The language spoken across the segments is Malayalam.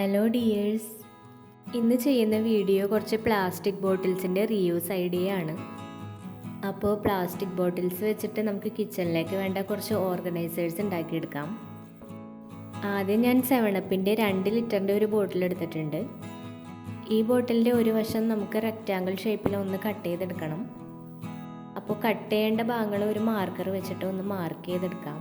ഹലോ ഡിയേഴ്സ്, ഇന്ന് ചെയ്യുന്ന വീഡിയോ കുറച്ച് പ്ലാസ്റ്റിക് ബോട്ടിൽസിൻ്റെ റീയൂസ് ഐഡിയ ആണ്. അപ്പോൾ പ്ലാസ്റ്റിക് ബോട്ടിൽസ് വെച്ചിട്ട് നമുക്ക് കിച്ചണിലേക്ക് വേണ്ട കുറച്ച് ഓർഗനൈസേഴ്സ് ഉണ്ടാക്കിയെടുക്കാം. ആദ്യം ഞാൻ 7-അപ്പിൻ്റെ 2 ലിറ്ററിൻ്റെ ഒരു ബോട്ടിൽ എടുത്തിട്ടുണ്ട്. ഈ ബോട്ടിലിൻ്റെ ഒരു വശം നമുക്ക് റെക്റ്റാങ്കിൾ ഷേപ്പിൽ ഒന്ന് കട്ട് ചെയ്തെടുക്കണം. അപ്പോൾ കട്ട് ചെയ്യേണ്ട ഭാഗങ്ങൾ ഒരു മാർക്കർ വെച്ചിട്ട് ഒന്ന് മാർക്ക് ചെയ്തെടുക്കാം.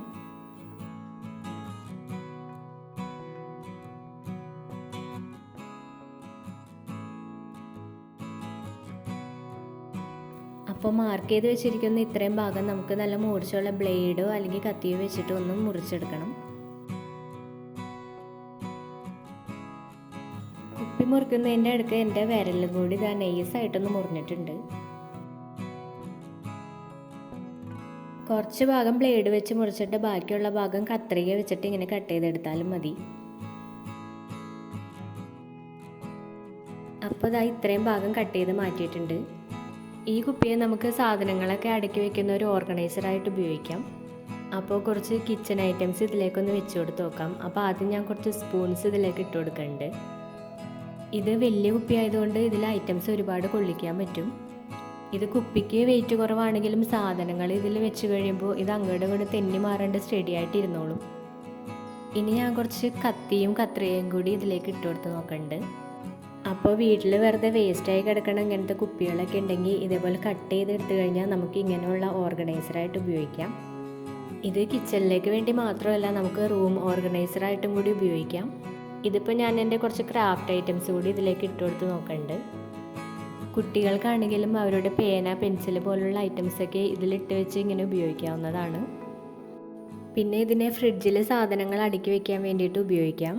അപ്പോൾ മാർക്ക് ചെയ്ത് വെച്ചിരിക്കുന്ന ഇത്രയും ഭാഗം നമുക്ക് നല്ല മൂർച്ചയുള്ള ബ്ലേഡോ അല്ലെങ്കിൽ കത്തിയോ വെച്ചിട്ട് ഒന്ന് മുറിച്ചെടുക്കണം. കുപ്പി മുറിക്കുന്നതിൻ്റെ അടുക്ക് എൻ്റെ വിരലും കൂടി ഇതാ നൈസായിട്ടൊന്ന് മുറിഞ്ഞിട്ടുണ്ട്. കുറച്ച് ഭാഗം ബ്ലേഡ് വെച്ച് മുറിച്ചിട്ട് ബാക്കിയുള്ള ഭാഗം കത്രിക വെച്ചിട്ട് ഇങ്ങനെ കട്ട് ചെയ്തെടുത്താലും മതി. അപ്പോൾ ഇതാ ഇത്രയും ഭാഗം കട്ട് ചെയ്ത് മാറ്റിയിട്ടുണ്ട്. ഈ കുപ്പിയെ നമുക്ക് സാധനങ്ങളൊക്കെ അടുക്കി വെക്കുന്ന ഒരു ഓർഗനൈസറായിട്ട് ഉപയോഗിക്കാം. അപ്പോൾ കുറച്ച് കിച്ചൺ ഐറ്റംസ് ഇതിലേക്കൊന്ന് വെച്ച് കൊടുത്ത് നോക്കാം. അപ്പോൾ ആദ്യം ഞാൻ കുറച്ച് സ്പൂൺസ് ഇതിലേക്ക് ഇട്ട് കൊടുക്കുന്നുണ്ട്. ഇത് വലിയ കുപ്പി ആയതുകൊണ്ട് ഇതിൽ ഐറ്റംസ് ഒരുപാട് കൊള്ളിക്കാൻ പറ്റും. ഇത് കുപ്പിക്ക് വെയിറ്റ് കുറവാണെങ്കിലും സാധനങ്ങൾ ഇതിൽ വെച്ച് കഴിയുമ്പോൾ ഇത് അങ്ങോട്ടും ഇങ്ങോട്ട് തെന്നി മാറേണ്ട സ്റ്റഡി ആയിട്ട് ഇരുന്നോളും. ഇനി ഞാൻ കുറച്ച് കത്തിയും കത്രികയും കൂടി ഇതിലേക്ക് ഇട്ട് കൊടുത്ത് നോക്കുന്നുണ്ട്. അപ്പോൾ വീട്ടിൽ വെറുതെ വേസ്റ്റായി കിടക്കണ ഇങ്ങനത്തെ കുപ്പികളൊക്കെ ഉണ്ടെങ്കിൽ ഇതേപോലെ കട്ട് ചെയ്തെടുത്തു കഴിഞ്ഞാൽ നമുക്ക് ഇങ്ങനെയുള്ള ഓർഗനൈസറായിട്ട് ഉപയോഗിക്കാം. ഇത് കിച്ചണിലേക്ക് വേണ്ടി മാത്രമല്ല, നമുക്ക് റൂം ഓർഗനൈസറായിട്ടും കൂടി ഉപയോഗിക്കാം. ഇതിപ്പോൾ ഞാൻ എൻ്റെ കുറച്ച് ക്രാഫ്റ്റ് ഐറ്റംസ് കൂടി ഇതിലേക്ക് ഇട്ട് കൊടുത്ത് നോക്കുന്നുണ്ട്. കുട്ടികൾക്കാണെങ്കിലും അവരുടെ പേന, പെൻസിൽ പോലുള്ള ഐറ്റംസൊക്കെ ഇതിലിട്ട് വെച്ച് ഇങ്ങനെ ഉപയോഗിക്കാവുന്നതാണ്. പിന്നെ ഇതിനെ ഫ്രിഡ്ജിൽ സാധനങ്ങൾ അടുക്കി വയ്ക്കാൻ വേണ്ടിയിട്ട് ഉപയോഗിക്കാം.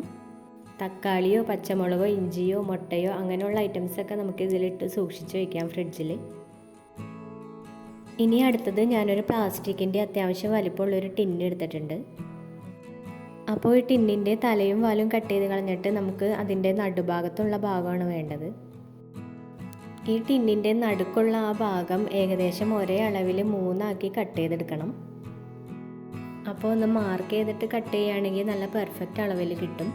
തക്കാളിയോ പച്ചമുളകോ ഇഞ്ചിയോ മുട്ടയോ അങ്ങനെയുള്ള ഐറ്റംസൊക്കെ നമുക്ക് ഇതിലിട്ട് സൂക്ഷിച്ച് വയ്ക്കാം ഫ്രിഡ്ജിൽ. ഇനി അടുത്തത് ഞാനൊരു പ്ലാസ്റ്റിക്കിൻ്റെ അത്യാവശ്യം വലിപ്പമുള്ളൊരു ടിന്ന് എടുത്തിട്ടുണ്ട്. അപ്പോൾ ഈ ടിന്നിൻ്റെ തലയും വാലും കട്ട് ചെയ്ത് കളഞ്ഞിട്ട് നമുക്ക് അതിൻ്റെ നടുഭാഗത്തുള്ള ഭാഗമാണ് വേണ്ടത്. ഈ ടിന്നിൻ്റെ നടുക്കുള്ള ആ ഭാഗം ഏകദേശം ഒരേ അളവിൽ 3 ആക്കി കട്ട് ചെയ്തെടുക്കണം. അപ്പോൾ ഒന്ന് മാർക്ക് ചെയ്തിട്ട് കട്ട് ചെയ്യുകയാണെങ്കിൽ നല്ല പെർഫെക്റ്റ് അളവിൽ കിട്ടും.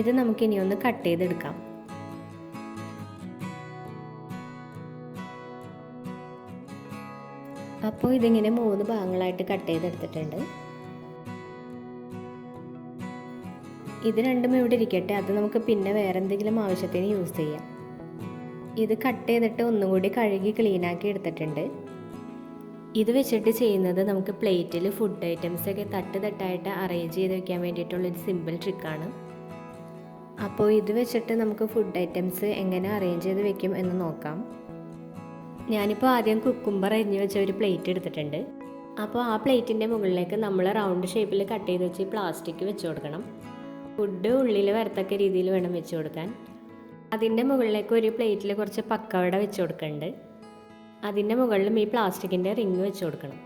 ഇത് നമുക്കിനി ഒന്ന് കട്ട് ചെയ്തെടുക്കാം. അപ്പോൾ ഇതിങ്ങനെ 3 ഭാഗങ്ങളായിട്ട് കട്ട് ചെയ്തെടുത്തിട്ടുണ്ട്. ഇത് രണ്ടും ഇവിടെ ഇരിക്കട്ടെ, അത് നമുക്ക് പിന്നെ വേറെ എന്തെങ്കിലും ആവശ്യത്തിന് യൂസ് ചെയ്യാം. ഇത് കട്ട് ചെയ്തിട്ട് ഒന്നും കൂടി കഴുകി ക്ലീനാക്കി എടുത്തിട്ടുണ്ട്. ഇത് വെച്ചിട്ട് ചെയ്യുന്നത് നമുക്ക് പ്ലേറ്റിൽ ഫുഡ് ഐറ്റംസൊക്കെ തട്ടായിട്ട് അറേഞ്ച് ചെയ്ത് വെക്കാൻ വേണ്ടിയിട്ടുള്ളൊരു സിമ്പിൾ ട്രിക്കാണ്. അപ്പോൾ ഇത് വെച്ചിട്ട് നമുക്ക് ഫുഡ് ഐറ്റംസ് എങ്ങനെ അറേഞ്ച് ചെയ്ത് വെക്കും എന്ന് നോക്കാം. ഞാനിപ്പോൾ ആദ്യം കുക്കുംബർ അരിഞ്ഞ് വെച്ച ഒരു പ്ലേറ്റ് എടുത്തിട്ടുണ്ട്. അപ്പോൾ ആ പ്ലേറ്റിൻ്റെ മുകളിലേക്ക് നമ്മൾ റൗണ്ട് ഷേപ്പിൽ കട്ട് ചെയ്ത് വെച്ച് പ്ലാസ്റ്റിക് വെച്ച് കൊടുക്കണം. ഫുഡ് ഉള്ളിൽ വരത്തക്ക രീതിയിൽ വേണം വെച്ച് കൊടുക്കാൻ. അതിൻ്റെ മുകളിലേക്ക് ഒരു പ്ലേറ്റിൽ കുറച്ച് പക്കവട വെച്ച് കൊടുക്കുന്നുണ്ട്. അതിൻ്റെ മുകളിലും ഈ പ്ലാസ്റ്റിക്കിൻ്റെ റിങ് വെച്ച് കൊടുക്കണം.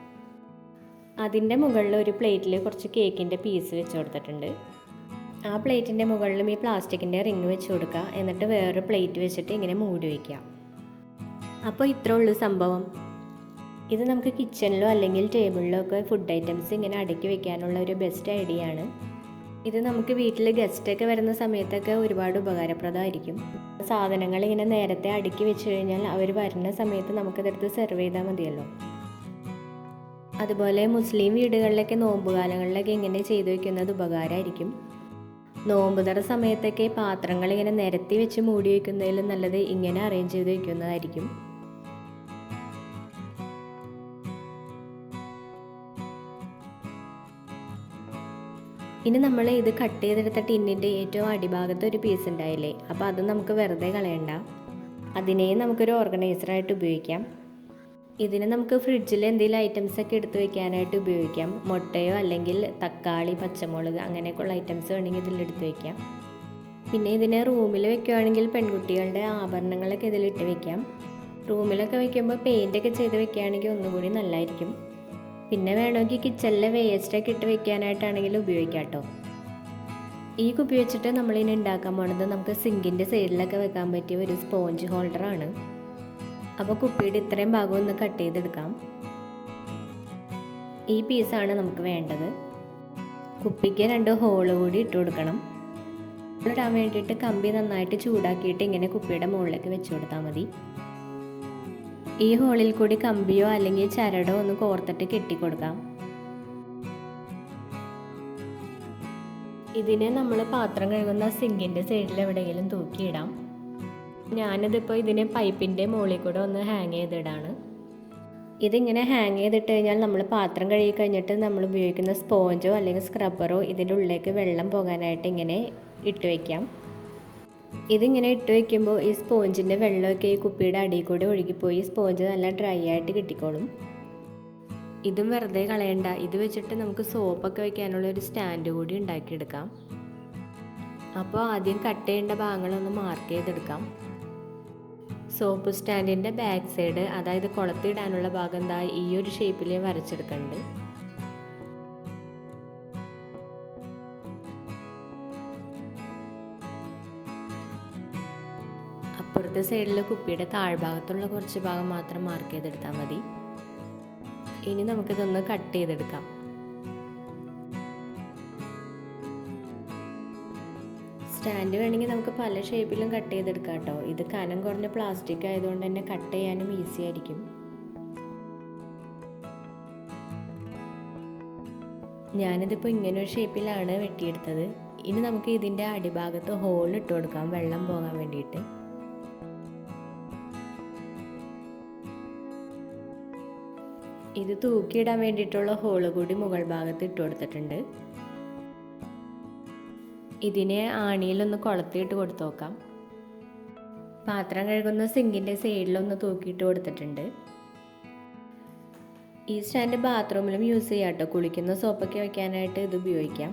അതിൻ്റെ മുകളിൽ ഒരു പ്ലേറ്റിൽ കുറച്ച് കേക്കിൻ്റെ പീസ് വെച്ച് കൊടുത്തിട്ടുണ്ട്. ആ പ്ലേറ്റിൻ്റെ മുകളിലും ഈ പ്ലാസ്റ്റിക്കിൻ്റെ റിങ് വെച്ച് കൊടുക്കുക. എന്നിട്ട് വേറൊരു പ്ലേറ്റ് വെച്ചിട്ട് ഇങ്ങനെ മൂടി വയ്ക്കുക. അപ്പോൾ ഇത്രേ ഉള്ളൂ സംഭവം. ഇത് നമുക്ക് കിച്ചണിലോ അല്ലെങ്കിൽ ടേബിളിലോ ഒക്കെ ഫുഡ് ഐറ്റംസ് ഇങ്ങനെ അടുക്കി വെക്കാനുള്ള ഒരു ബെസ്റ്റ് ഐഡിയ ആണ്. ഇത് നമുക്ക് വീട്ടിൽ ഗസ്റ്റൊക്കെ വരുന്ന സമയത്തൊക്കെ ഒരുപാട് ഉപകാരപ്രദമായിരിക്കും. സാധനങ്ങൾ ഇങ്ങനെ നേരത്തെ അടുക്കി വെച്ച് കഴിഞ്ഞാൽ അവർ വരുന്ന സമയത്ത് നമുക്കതെടുത്ത് സെർവ് ചെയ്താൽ മതിയല്ലോ. അതുപോലെ മുസ്ലിം വീടുകളിലൊക്കെ നോമ്പുകാലങ്ങളിലൊക്കെ ഇങ്ങനെ ചെയ്തു വയ്ക്കുന്നത് ഉപകാരമായിരിക്കും. നോമ്പുതറ സമയത്തൊക്കെ പാത്രങ്ങൾ ഇങ്ങനെ നിരത്തി വെച്ച് മൂടി വയ്ക്കുന്നതിലും നല്ലത് ഇങ്ങനെ അറേഞ്ച് ചെയ്ത് വയ്ക്കുന്നതായിരിക്കും. ഇനി നമ്മൾ ഇത് കട്ട് ചെയ്തെടുത്ത ടിന്നിൻ്റെ ഏറ്റവും അടിഭാഗത്ത് ഒരു പീസ് ഉണ്ടായില്ലേ, അപ്പോൾ അത് നമുക്ക് വെറുതെ കളയണ്ട. അതിനെയും നമുക്കൊരു ഓർഗനൈസറായിട്ട് ഉപയോഗിക്കാം. ഇതിന് നമുക്ക് ഫ്രിഡ്ജിൽ എന്തെങ്കിലും ഐറ്റംസൊക്കെ എടുത്ത് വയ്ക്കാനായിട്ട് ഉപയോഗിക്കാം. മുട്ടയോ അല്ലെങ്കിൽ തക്കാളി, പച്ചമുളക് അങ്ങനെയൊക്കെയുള്ള ഐറ്റംസ് വേണമെങ്കിൽ ഇതിലെടുത്ത് വയ്ക്കാം. പിന്നെ ഇതിനെ റൂമിൽ വെക്കുകയാണെങ്കിൽ പെൺകുട്ടികളുടെ ആഭരണങ്ങളൊക്കെ ഇതിലിട്ട് വയ്ക്കാം. റൂമിലൊക്കെ വയ്ക്കുമ്പോൾ പെയിൻ്റൊക്കെ ചെയ്ത് വെക്കുകയാണെങ്കിൽ ഒന്നുകൂടി നല്ലതായിരിക്കും. പിന്നെ വേണമെങ്കിൽ കിച്ചണിലെ വേസ്റ്റൊക്കെ ഇട്ട് വെക്കാനായിട്ടാണെങ്കിൽ ഉപയോഗിക്കാം കേട്ടോ. ഈ കുപ്പി വെച്ചിട്ട് നമ്മളിനി ഉണ്ടാക്കാൻ പോണത് നമുക്ക് സിങ്കിൻ്റെ സൈഡിലൊക്കെ വെക്കാൻ പറ്റിയ ഒരു സ്പോഞ്ച് ഹോൾഡറാണ്. അപ്പോൾ കുപ്പിയുടെ ഇത്രയും ഭാഗം ഒന്ന് കട്ട് ചെയ്തെടുക്കാം. ഈ പീസാണ് നമുക്ക് വേണ്ടത്. കുപ്പിക്ക് 2 ഹോള് കൂടി ഇട്ട് കൊടുക്കണം. ഇടാൻ വേണ്ടിയിട്ട് കമ്പി നന്നായിട്ട് ചൂടാക്കിയിട്ട് ഇങ്ങനെ കുപ്പിയുടെ മുകളിലേക്ക് വെച്ച് കൊടുത്താൽ മതി. ഈ ഹോളിൽ കൂടി കമ്പിയോ അല്ലെങ്കിൽ ചരടോ ഒന്ന് കോർത്തിട്ട് കെട്ടിക്കൊടുക്കാം. ഇതിനെ നമ്മൾ പാത്രം കഴുകുന്ന സിങ്കിൻ്റെ സൈഡിൽ എവിടെയെങ്കിലും തൂക്കിയിടാം. ഞാനിതിപ്പോൾ ഇതിനെ പൈപ്പിൻ്റെ മുകളിൽ കൂടെ ഒന്ന് ഹാങ് ചെയ്തിടാണ്. ഇതിങ്ങനെ ഹാങ് ചെയ്തിട്ട് കഴിഞ്ഞാൽ നമ്മൾ പാത്രം കഴുകി കഴിഞ്ഞിട്ട് നമ്മൾ ഉപയോഗിക്കുന്ന സ്പോഞ്ചോ അല്ലെങ്കിൽ സ്ക്രബ്ബറോ ഇതിൻ്റെ ഉള്ളിലേക്ക് വെള്ളം പോകാനായിട്ട് ഇങ്ങനെ ഇട്ട് വയ്ക്കാം. ഇതിങ്ങനെ ഇട്ട് വയ്ക്കുമ്പോൾ ഈ സ്പോഞ്ചിൻ്റെ വെള്ളമൊക്കെ ഈ കുപ്പിയുടെ അടിയിൽ കൂടെ ഒഴുകിപ്പോയി സ്പോഞ്ച് നല്ല ഡ്രൈ ആയിട്ട് കിട്ടിക്കോളും. ഇതും വെറുതെ കളയണ്ട. ഇത് വെച്ചിട്ട് നമുക്ക് സോപ്പൊക്കെ വയ്ക്കാനുള്ള ഒരു സ്റ്റാൻഡ് കൂടി ഉണ്ടാക്കിയെടുക്കാം. അപ്പോൾ ആദ്യം കട്ട് ചെയ്യേണ്ട ഭാഗങ്ങളൊന്ന് മാർക്ക് ചെയ്തെടുക്കാം. സോപ്പ് സ്റ്റാൻഡിൻ്റെ ബാക്ക് സൈഡ്, അതായത് കുളത്തിടാനുള്ള ഭാഗം എന്താ ഈ ഒരു ഷേപ്പിൽ വരച്ചെടുക്കുന്നുണ്ട്. അപ്പുറത്തെ സൈഡിൽ കുപ്പിയുടെ താഴ്ഭാഗത്തുള്ള കുറച്ച് ഭാഗം മാത്രം മാർക്ക് ചെയ്തെടുത്താൽ മതി. ഇനി നമുക്കിതൊന്ന് കട്ട് ചെയ്തെടുക്കാം. സ്റ്റാൻഡ് വേണമെങ്കിൽ നമുക്ക് പല ഷേപ്പിലും കട്ട് ചെയ്തെടുക്കാം കേട്ടോ. ഇത് കനം കുറഞ്ഞ പ്ലാസ്റ്റിക് ആയതുകൊണ്ട് തന്നെ കട്ട് ചെയ്യാനും ഈസി ആയിരിക്കും. ഞാനിതിപ്പോൾ ഇങ്ങനൊരു ഷേപ്പിലാണ് വെട്ടിയെടുത്തത്. ഇനി നമുക്ക് ഇതിൻ്റെ അടിഭാഗത്ത് ഹോൾ ഇട്ട് കൊടുക്കാം വെള്ളം പോകാൻ വേണ്ടിയിട്ട്. ഇത് തൂക്കിയിടാൻ വേണ്ടിയിട്ടുള്ള ഹോള് കൂടി മുകൾ ഭാഗത്ത് ഇട്ട് കൊടുത്തിട്ടുണ്ട്. ഇതിനെ ആണിയിലൊന്ന് കൊളുത്തിയിട്ട് കൊടുത്തു നോക്കാം. പാത്രം കഴുകുന്ന സിങ്കിൻ്റെ സൈഡിലൊന്ന് തൂക്കിയിട്ട് കൊടുത്തിട്ടുണ്ട്. ഈ സ്റ്റാൻഡ് ബാത്റൂമിലും യൂസ് ചെയ്യാം കേട്ടോ. കുളിക്കുന്ന സോപ്പൊക്കെ വയ്ക്കാനായിട്ട് ഇത് ഉപയോഗിക്കാം.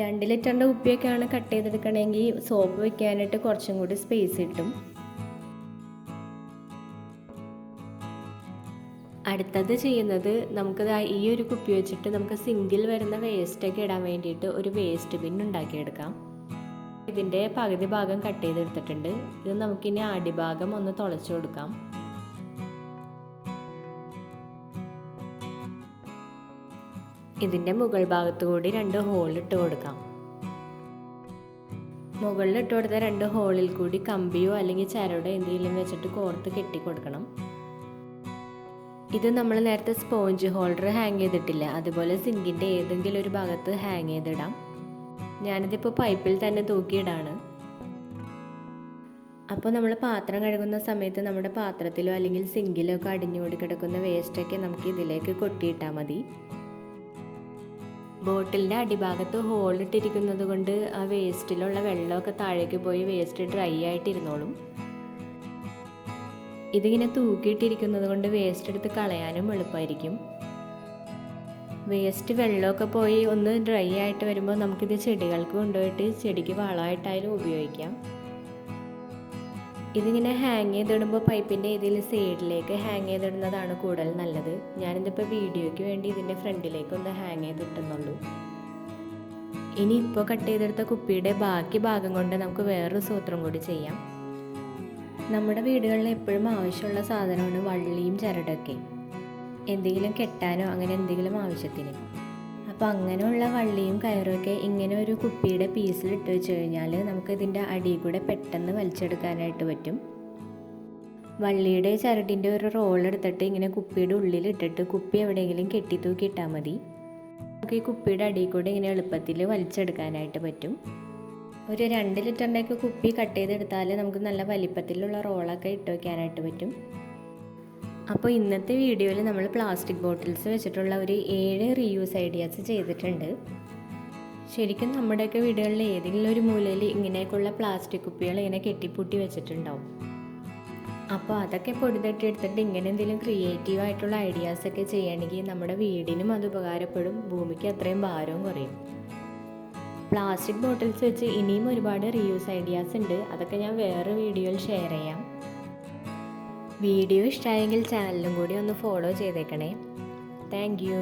2 ലിറ്ററിൻ്റെ കുപ്പിയൊക്കെയാണ് കട്ട് ചെയ്തെടുക്കണമെങ്കിൽ സോപ്പ് വയ്ക്കാനായിട്ട് കുറച്ചും കൂടി സ്പേസ് കിട്ടും. അടുത്തത് ചെയ്യുന്നത് നമുക്ക് ഈ ഒരു കുപ്പി വെച്ചിട്ട് നമുക്ക് സിങ്കിൽ വരുന്ന വേസ്റ്റൊക്കെ ഇടാൻ വേണ്ടിയിട്ട് ഒരു വേസ്റ്റ് ബിൻ ഉണ്ടാക്കിയെടുക്കാം. ഇതിൻ്റെ പകുതി ഭാഗം കട്ട് ചെയ്തെടുത്തിട്ടുണ്ട്. ഇത് നമുക്കിനി അടിഭാഗം ഒന്ന് തുളച്ചു കൊടുക്കാം. ഇതിൻ്റെ മുകൾ ഭാഗത്തു കൂടി 2 ഹോൾ ഇട്ട് കൊടുക്കാം. മുകളിൽ ഇട്ട് കൊടുത്ത 2 ഹോളിൽ കൂടി കമ്പിയോ അല്ലെങ്കിൽ ചരടോ എന്തെങ്കിലും വെച്ചിട്ട് കോർത്ത് കെട്ടി കൊടുക്കണം. ഇത് നമ്മൾ നേരത്തെ സ്പോഞ്ച് ഹോൾഡർ ഹാങ് ചെയ്തിട്ടില്ല, അതുപോലെ സിങ്കിൻ്റെ ഏതെങ്കിലും ഒരു ഭാഗത്ത് ഹാങ് ചെയ്തിടാം. ഞാനിതിപ്പോൾ പൈപ്പിൽ തന്നെ തൂക്കിയിടാണ്. അപ്പോൾ നമ്മൾ പാത്രം കഴുകുന്ന സമയത്ത് നമ്മുടെ പാത്രത്തിലോ അല്ലെങ്കിൽ സിങ്കിലോ ഒക്കെ അടിഞ്ഞുകൂടി കിടക്കുന്ന വേസ്റ്റൊക്കെ നമുക്ക് ഇതിലേക്ക് കൊട്ടിയിട്ടാൽ മതി. ബോട്ടിലിൻ്റെ അടിഭാഗത്ത് ഹോളിട്ടിരിക്കുന്നത് കൊണ്ട് ആ വേസ്റ്റിലുള്ള വെള്ളമൊക്കെ താഴേക്ക് പോയി വേസ്റ്റ് ഡ്രൈ ആയിട്ടിരുന്നോളും. ഇതിങ്ങനെ തൂക്കിയിട്ടിരിക്കുന്നത് കൊണ്ട് വേസ്റ്റ് എടുത്ത് കളയാനും എളുപ്പമായിരിക്കും. വേസ്റ്റ് വെള്ളമൊക്കെ പോയി ഒന്ന് ഡ്രൈ ആയിട്ട് വരുമ്പോൾ നമുക്കിത് ചെടികൾക്ക് കൊണ്ടുപോയിട്ട് ചെടിക്ക് വളമായിട്ടായാലും ഉപയോഗിക്കാം. ഇതിങ്ങനെ ഹാങ് ചെയ്തിടുമ്പോൾ പൈപ്പിൻ്റെ ഏതെങ്കിലും സൈഡിലേക്ക് ഹാങ് ചെയ്തിടുന്നതാണ് കൂടുതൽ നല്ലത്. ഞാനിതിപ്പോൾ വീഡിയോയ്ക്ക് വേണ്ടി ഇതിൻ്റെ ഫ്രണ്ടിലേക്ക് ഒന്ന് ഹാങ് ചെയ്തിട്ടുന്നുള്ളൂ. ഇനി ഇപ്പോൾ കട്ട് ചെയ്തെടുത്ത കുപ്പിയുടെ ബാക്കി ഭാഗം കൊണ്ട് നമുക്ക് വേറൊരു സൂത്രം കൂടി ചെയ്യാം. നമ്മുടെ വീടുകളിൽ എപ്പോഴും ആവശ്യമുള്ള സാധനമാണ് വള്ളിയും ചരടൊക്കെ, എന്തെങ്കിലും കെട്ടാനോ അങ്ങനെ എന്തെങ്കിലും ആവശ്യത്തിന്. അപ്പോൾ അങ്ങനെയുള്ള വള്ളിയും കയറൊക്കെ ഇങ്ങനെ ഒരു കുപ്പിയുടെ പീസിലിട്ട് വെച്ച് കഴിഞ്ഞാൽ നമുക്കിതിൻ്റെ അടിയിൽ കൂടെ പെട്ടെന്ന് വലിച്ചെടുക്കാനായിട്ട് പറ്റും. വള്ളിയുടെ ചരടിൻ്റെ ഒരു റോൾ എടുത്തിട്ട് ഇങ്ങനെ കുപ്പിയുടെ ഉള്ളിലിട്ടിട്ട് കുപ്പി എവിടെയെങ്കിലും കെട്ടി തൂക്കി ഇട്ടാൽ മതി. നമുക്ക് ഈ കുപ്പിയുടെ അടിയിൽ കൂടെ ഇങ്ങനെ എളുപ്പത്തിൽ വലിച്ചെടുക്കാനായിട്ട് പറ്റും. ഒരു 2 ലിറ്ററിൻ്റെയൊക്കെ കുപ്പി കട്ട് ചെയ്തെടുത്താൽ നമുക്ക് നല്ല വലിപ്പത്തിലുള്ള റോളൊക്കെ ഇട്ട് വയ്ക്കാനായിട്ട് പറ്റും. അപ്പോൾ ഇന്നത്തെ വീഡിയോയിൽ നമ്മൾ പ്ലാസ്റ്റിക് ബോട്ടിൽസ് വെച്ചിട്ടുള്ള ഒരു 7 റീയൂസ് ഐഡിയാസ് ചെയ്തിട്ടുണ്ട്. ശരിക്കും നമ്മുടെയൊക്കെ വീടുകളിൽ ഏതെങ്കിലും ഒരു മൂലയിൽ ഇങ്ങനെയൊക്കെയുള്ള പ്ലാസ്റ്റിക് കുപ്പികൾ ഇങ്ങനെ കെട്ടിപ്പൂട്ടി വെച്ചിട്ടുണ്ടാവും. അപ്പോൾ അതൊക്കെ പൊടി തട്ടി എടുത്തിട്ട് ഇങ്ങനെ എന്തെങ്കിലും ക്രിയേറ്റീവായിട്ടുള്ള ഐഡിയാസൊക്കെ ചെയ്യണമെങ്കിൽ നമ്മുടെ വീടിനും അത് ഉപകാരപ്പെടും, ഭൂമിക്ക് അത്രയും ഭാരവും കുറയും. പ്ലാസ്റ്റിക് ബോട്ടിൽസ് വെച്ച് ഇനിയും ഒരുപാട് റീയൂസ് ഐഡിയാസ് ഉണ്ട്. അതൊക്കെ ഞാൻ വേറെ വീഡിയോയിൽ ഷെയർ ചെയ്യാം. വീഡിയോ ഇഷ്ടമായെങ്കിൽ ചാനലും കൂടി ഒന്ന് ഫോളോ ചെയ്തേക്കണേ. Thank you.